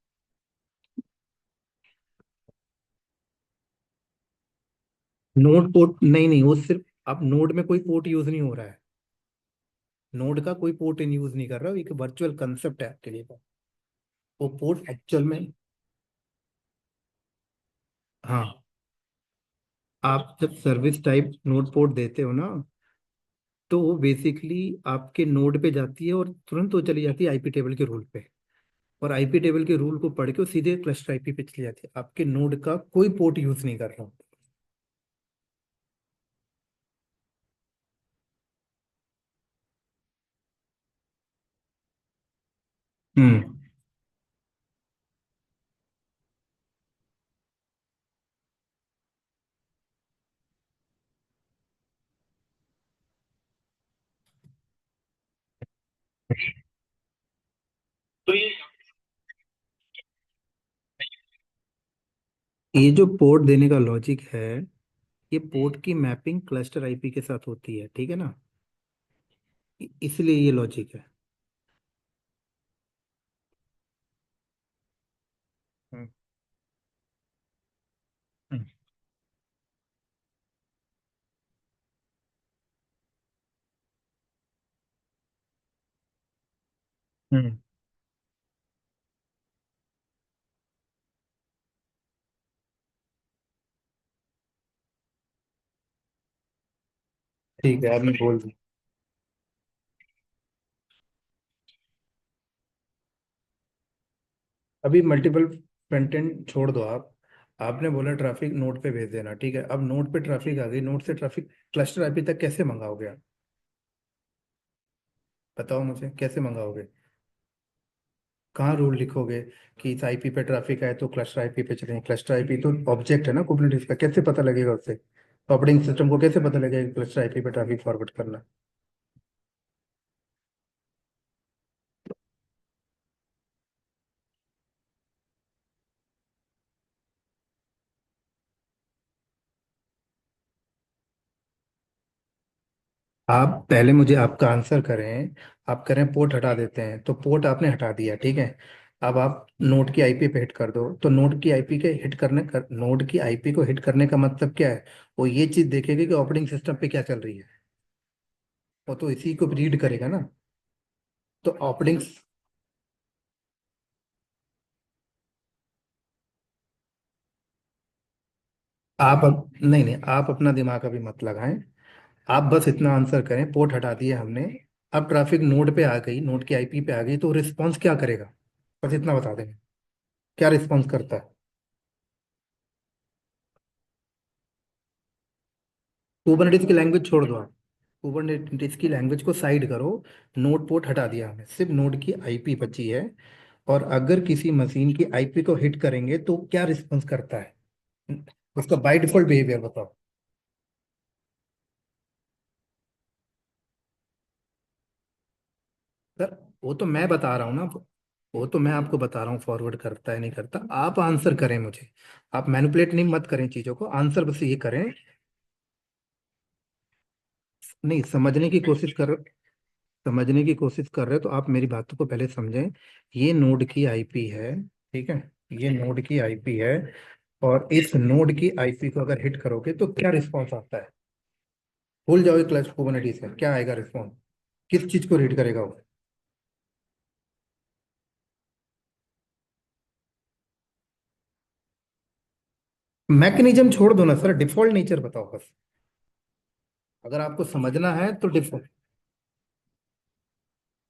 नोड पोर्ट नहीं, नहीं, वो सिर्फ अब नोड में कोई पोर्ट यूज नहीं हो रहा है, नोड का कोई पोर्ट इन यूज नहीं कर रहा, वो एक वर्चुअल कंसेप्ट है आपके लिए। वो पोर्ट एक्चुअल में, हाँ, आप जब सर्विस टाइप नोड पोर्ट देते हो ना, तो वो बेसिकली आपके नोड पे जाती है और तुरंत वो चली जाती है आईपी टेबल के रूल पे, और आईपी टेबल के रूल को पढ़ के वो सीधे क्लस्टर आईपी पे चली जाती है, आपके नोड का कोई पोर्ट यूज नहीं कर रहा हूँ। हम्म। तो ये जो पोर्ट देने का लॉजिक है, ये पोर्ट की मैपिंग क्लस्टर आईपी के साथ होती है, ठीक है ना, इसलिए ये लॉजिक है। हम्म। हम्म। हम्म। ठीक है, आपने बोल दी। अभी मल्टीपल फ्रंट एंड छोड़ दो आप, आपने बोला ट्रैफिक नोड पे भेज देना, ठीक है, अब नोड पे ट्रैफिक आ गई, नोड से ट्रैफिक क्लस्टर आईपी तक कैसे मंगाओगे आप? बताओ मुझे कैसे मंगाओगे? कहाँ रूल लिखोगे कि इस आईपी पे ट्रैफिक आए तो क्लस्टर आईपी पे चलेंगे? क्लस्टर आईपी तो ऑब्जेक्ट है ना कुबरनेटिस का, कैसे पता लगेगा उससे? ऑपरेटिंग सिस्टम को कैसे पता लगेगा कि क्लस्टर आईपी पे ट्रैफिक फॉरवर्ड करना? आप पहले मुझे आपका आंसर करें। आप करें पोर्ट हटा देते हैं, तो पोर्ट आपने हटा दिया, ठीक है। अब आप नोड की आईपी पे हिट कर दो, तो नोड की आईपी के हिट नोड की आईपी को हिट करने का मतलब क्या है? वो ये चीज देखेगी कि ऑपरेटिंग सिस्टम पे क्या चल रही है, वो तो इसी को रीड करेगा ना। तो ऑपरेटिंग, नहीं, नहीं, आप अपना दिमाग अभी मत लगाएं। आप बस इतना आंसर करें, पोर्ट हटा दिए हमने, अब ट्रैफिक नोड पे आ गई, नोड की आईपी पे आ गई, तो रिस्पॉन्स क्या करेगा? बस इतना बता दें, क्या रिस्पॉन्स करता है? कुबरनेटिस की लैंग्वेज छोड़ दो आप, कुबरनेटिस की लैंग्वेज को साइड करो। नोड पोर्ट हटा दिया हमने, सिर्फ नोड की आईपी बची है, और अगर किसी मशीन की आईपी को हिट करेंगे तो क्या रिस्पॉन्स करता है? उसका बाय डिफॉल्ट बिहेवियर बताओ। सर, वो तो मैं बता रहा हूँ ना, वो तो मैं आपको बता रहा हूँ फॉरवर्ड करता है नहीं करता, आप आंसर करें मुझे। आप मैनिपुलेट नहीं मत करें चीजों को, आंसर बस ये करें। नहीं, समझने की कोशिश कर रहे हो तो आप मेरी बातों को पहले समझें। ये नोड की आईपी है, ठीक है, ये नोड की आईपी है, और इस नोड की आईपी को अगर हिट करोगे तो क्या रिस्पॉन्स आता है? भूल जाओ क्लच कुबरनेटिस है, क्या आएगा रिस्पॉन्स? किस चीज को रीड करेगा वो? मैकेनिज्म छोड़ दो ना सर, डिफॉल्ट नेचर बताओ बस। अगर आपको समझना है तो डिफर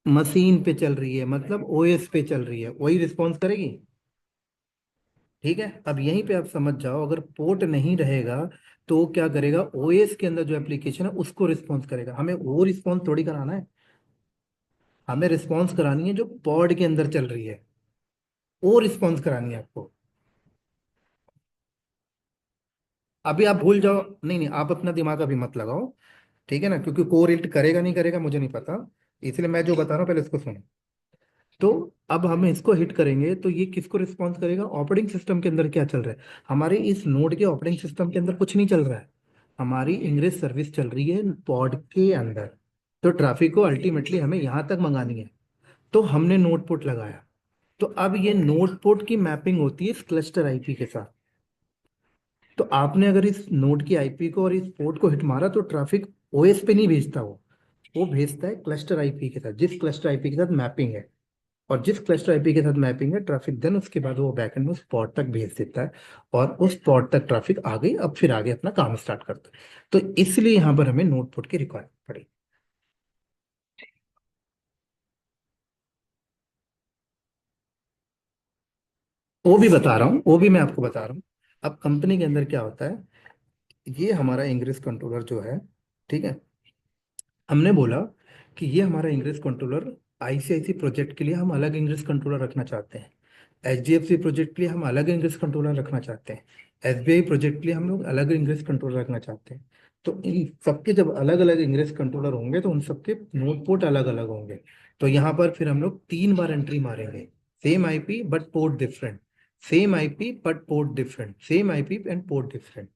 मशीन पे चल रही है मतलब ओएस पे चल रही है, वही रिस्पॉन्स करेगी। ठीक है, अब यहीं पे आप समझ जाओ, अगर पोर्ट नहीं रहेगा तो वो क्या करेगा, ओएस के अंदर जो एप्लीकेशन है उसको रिस्पॉन्स करेगा। हमें वो रिस्पॉन्स थोड़ी कराना है, हमें रिस्पॉन्स करानी है जो पॉड के अंदर चल रही है, वो रिस्पॉन्स करानी है आपको। अभी आप भूल जाओ, नहीं नहीं, आप अपना दिमाग अभी मत लगाओ, ठीक है ना, क्योंकि कोरिलेट करेगा नहीं करेगा मुझे नहीं पता, इसलिए मैं जो बता रहा हूँ पहले इसको सुनो। तो अब हम इसको हिट करेंगे तो ये किसको रिस्पॉन्स करेगा, ऑपरेटिंग सिस्टम के अंदर क्या चल रहा है। हमारे इस नोड के ऑपरेटिंग सिस्टम के अंदर कुछ नहीं चल रहा है, हमारी इंग्रेज सर्विस चल रही है पॉड के अंदर। तो ट्रैफिक को अल्टीमेटली हमें यहाँ तक मंगानी है, तो हमने नोड पोर्ट लगाया। तो अब ये नोड पोर्ट की मैपिंग होती है इस क्लस्टर आईपी के साथ। तो आपने अगर इस नोड की आईपी को और इस पोर्ट को हिट मारा तो ट्रैफिक ओएस पे नहीं भेजता, वो भेजता है क्लस्टर आईपी के साथ, जिस क्लस्टर आईपी के साथ मैपिंग है। और जिस क्लस्टर आईपी के साथ मैपिंग है ट्रैफिक, देन उसके बाद वो बैकएंड में उस पॉड तक भेज देता है, और उस पॉड तक ट्रैफिक आ गई, अब फिर आगे अपना काम स्टार्ट करता है। तो इसलिए यहाँ पर हमें नोड पोर्ट की रिक्वायरमेंट पड़ी। वो भी बता रहा हूँ, वो भी मैं आपको बता रहा हूँ। अब कंपनी के अंदर क्या होता है, ये हमारा इंग्रेस कंट्रोलर जो है, ठीक है, हमने बोला कि ये हमारा इंग्रेस कंट्रोलर, आईसीआईसी प्रोजेक्ट के लिए हम अलग इंग्रेस कंट्रोलर रखना चाहते हैं, एचडीएफसी प्रोजेक्ट के लिए हम अलग इंग्रेस कंट्रोलर रखना चाहते हैं, एसबीआई प्रोजेक्ट के लिए हम लोग अलग इंग्रेस कंट्रोलर रखना चाहते हैं। तो इन सबके जब अलग अलग इंग्रेस कंट्रोलर होंगे तो उन सबके नोड पोर्ट अलग अलग होंगे। तो यहाँ पर फिर हम लोग 3 बार एंट्री मारेंगे, same IP but port different, same IP but port different, same IP and port different.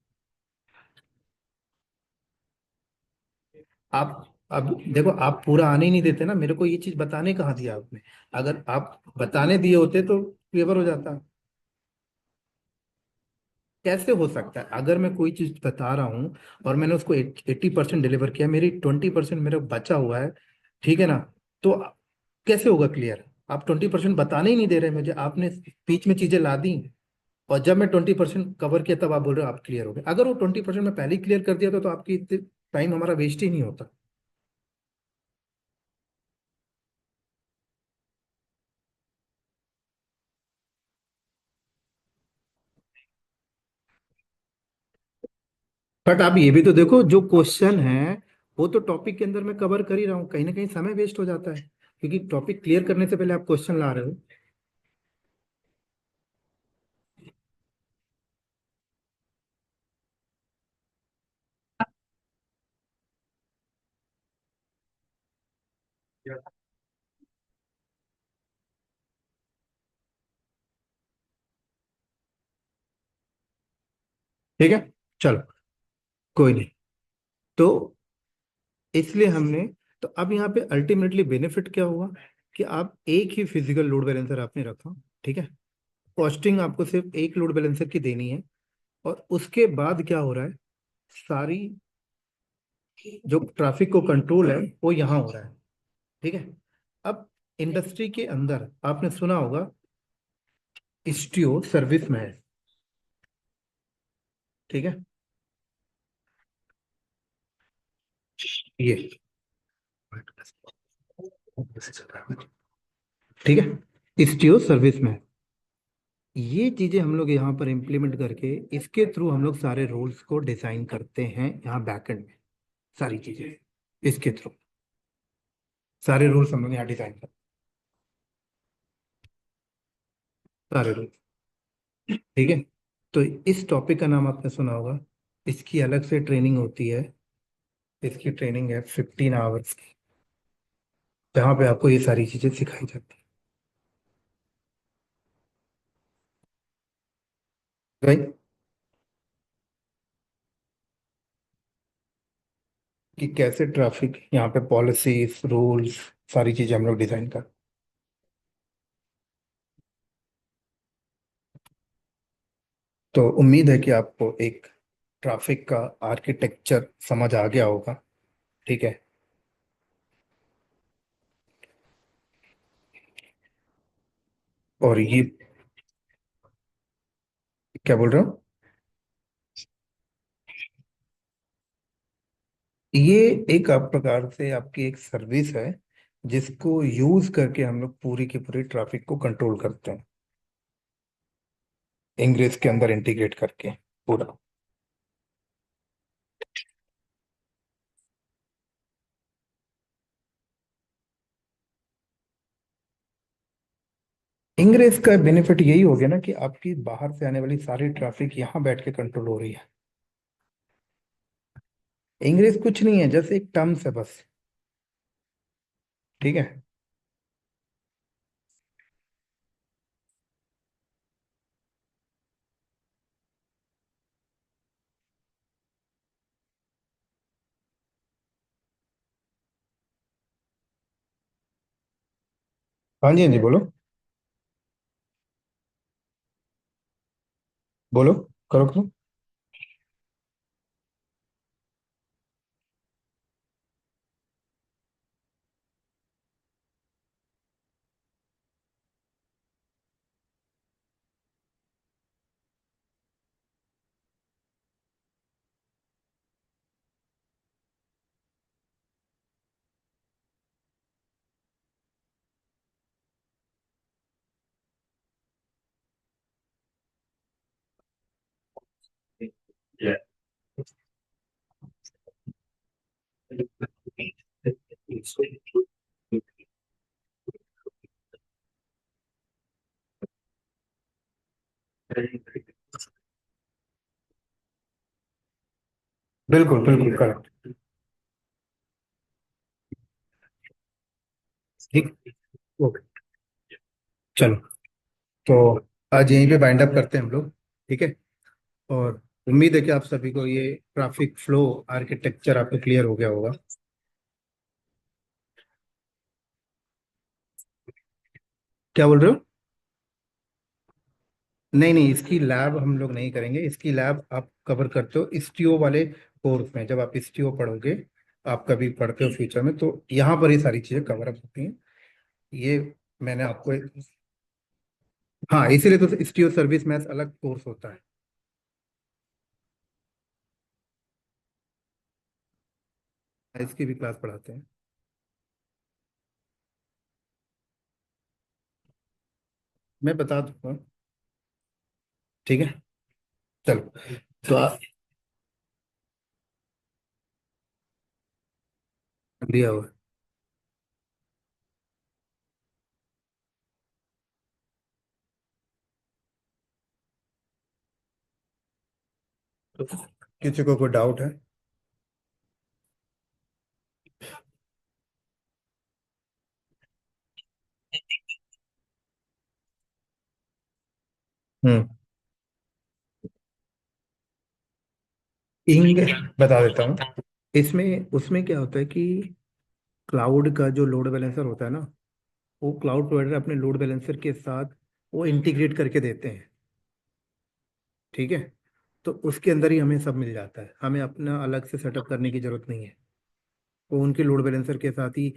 आप अब देखो, आप पूरा आने ही नहीं देते ना, मेरे को ये चीज बताने कहाँ दिया आपने। अगर आप बताने दिए होते तो क्लियर हो जाता। कैसे हो सकता है, अगर मैं कोई चीज बता रहा हूँ और मैंने उसको 80% डिलीवर किया, मेरी 20% मेरा बचा हुआ है, ठीक है ना, तो कैसे होगा क्लियर। आप 20% बताने ही नहीं दे रहे मुझे, आपने बीच में चीजें ला दी, और जब मैं 20% कवर किया तब आप बोल रहे हो आप क्लियर हो गए। अगर वो 20% मैं पहले ही क्लियर कर दिया था तो आपकी टाइम हमारा वेस्ट ही नहीं होता। बट आप ये भी तो देखो, जो क्वेश्चन है वो तो टॉपिक के अंदर मैं कवर कर ही रहा हूँ, कहीं ना कहीं समय वेस्ट हो जाता है, क्योंकि टॉपिक क्लियर करने से पहले आप क्वेश्चन ला रहे हो। ठीक है, चलो, कोई नहीं। तो इसलिए हमने, तो अब यहाँ पे अल्टीमेटली बेनिफिट क्या हुआ, कि आप एक ही फिजिकल लोड बैलेंसर आपने रखा, ठीक है, कॉस्टिंग आपको सिर्फ एक लोड बैलेंसर की देनी है, और उसके बाद क्या हो रहा है, सारी जो ट्रैफिक को कंट्रोल है वो यहाँ हो रहा है। ठीक है, अब इंडस्ट्री के अंदर आपने सुना होगा इस्टियो सर्विस में है, ठीक है, ये, ठीक है, इस्टियो सर्विस में है। ये चीजें हम लोग यहाँ पर इम्प्लीमेंट करके इसके थ्रू हम लोग सारे रूल्स को डिजाइन करते हैं यहाँ बैकएंड में, सारी चीजें इसके थ्रू, सारे रूल्स हम लोग यहाँ डिजाइन करते हैं, सारे रूल्स। ठीक है, तो इस टॉपिक का नाम आपने सुना होगा, इसकी अलग से ट्रेनिंग होती है, इसकी ट्रेनिंग है 15 आवर्स की, जहाँ पे आपको ये सारी चीजें सिखाई जाती है, राइट, कि कैसे ट्रैफिक यहाँ पे पॉलिसीज रूल्स सारी चीजें हम लोग डिजाइन कर। तो उम्मीद है कि आपको एक ट्रैफिक का आर्किटेक्चर समझ आ गया होगा। ठीक है, और ये क्या बोल रहा हूँ, ये एक आप प्रकार से आपकी एक सर्विस है जिसको यूज करके हम लोग पूरी की पूरी ट्रैफिक को कंट्रोल करते हैं, इंग्रेज के अंदर इंटीग्रेट करके पूरा। इंग्रेज का बेनिफिट यही हो गया ना कि आपकी बाहर से आने वाली सारी ट्रैफिक यहाँ बैठ के कंट्रोल हो रही है। इंग्रेज कुछ नहीं है, जैसे एक टर्म्स है बस। ठीक है। हाँ जी, हाँ जी, बोलो। बोलो, करो करो। बिल्कुल बिल्कुल करेक्ट। ठीक। ओके। चलो, तो आज यहीं पे बाइंड अप करते हैं हम लोग। ठीक है। और उम्मीद है कि आप सभी को ये ट्रैफिक फ्लो आर्किटेक्चर आपको क्लियर हो गया होगा। क्या बोल रहे हो? नहीं नहीं, इसकी लैब हम लोग नहीं करेंगे। इसकी लैब आप कवर करते हो स्टीओ वाले कोर्स में, जब आप स्टीओ पढ़ोगे, आप कभी पढ़ते हो फ्यूचर में, तो यहाँ पर ये सारी चीजें कवर अप होती हैं। ये मैंने आपको हाँ, इसीलिए तो स्टीओ सर्विस मैथ अलग कोर्स होता है। इसकी भी क्लास पढ़ाते हैं। मैं बता दूंगा। ठीक है। चलो, तो आप दिया हुआ है। तो किसी को कोई डाउट है? हम्म। इंग बता देता हूँ। इसमें उसमें क्या होता है कि क्लाउड का जो लोड बैलेंसर होता है ना, वो क्लाउड प्रोवाइडर अपने लोड बैलेंसर के साथ वो इंटीग्रेट करके देते हैं। ठीक है। तो उसके अंदर ही हमें सब मिल जाता है, हमें अपना अलग से सेटअप करने की जरूरत नहीं है। वो उनके लोड बैलेंसर के साथ ही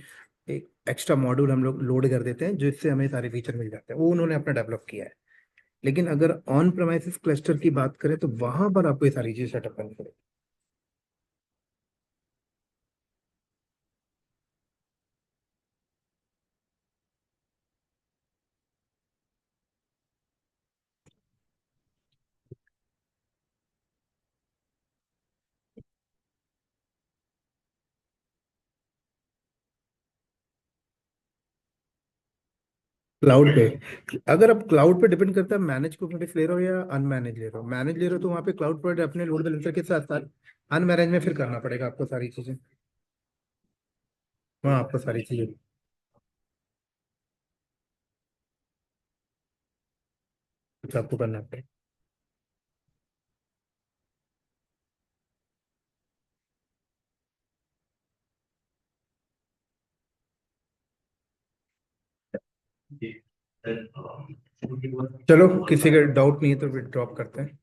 एक एक्स्ट्रा मॉड्यूल हम लोग लोड कर देते हैं, जिससे हमें सारे फीचर मिल जाते हैं। वो उन्होंने अपना डेवलप किया है। लेकिन अगर ऑन प्रेमाइसिस क्लस्टर की बात करें तो वहां पर आपको ये सारी चीजें सेटअप करनी पड़ेगी। क्लाउड पे, अगर आप क्लाउड पे डिपेंड करता है मैनेज कुबरनेटिस ले रहे हो या अनमैनेज ले रहे हो। मैनेज ले रहे हो तो वहाँ पे क्लाउड पर अपने लोड बैलेंसर के साथ साथ अनमैनेज में फिर करना पड़ेगा आपको सारी चीजें। वहाँ आपको सारी चीजें कुछ आपको करना पड़ेगा। चलो, किसी का डाउट नहीं है तो फिर ड्रॉप करते हैं।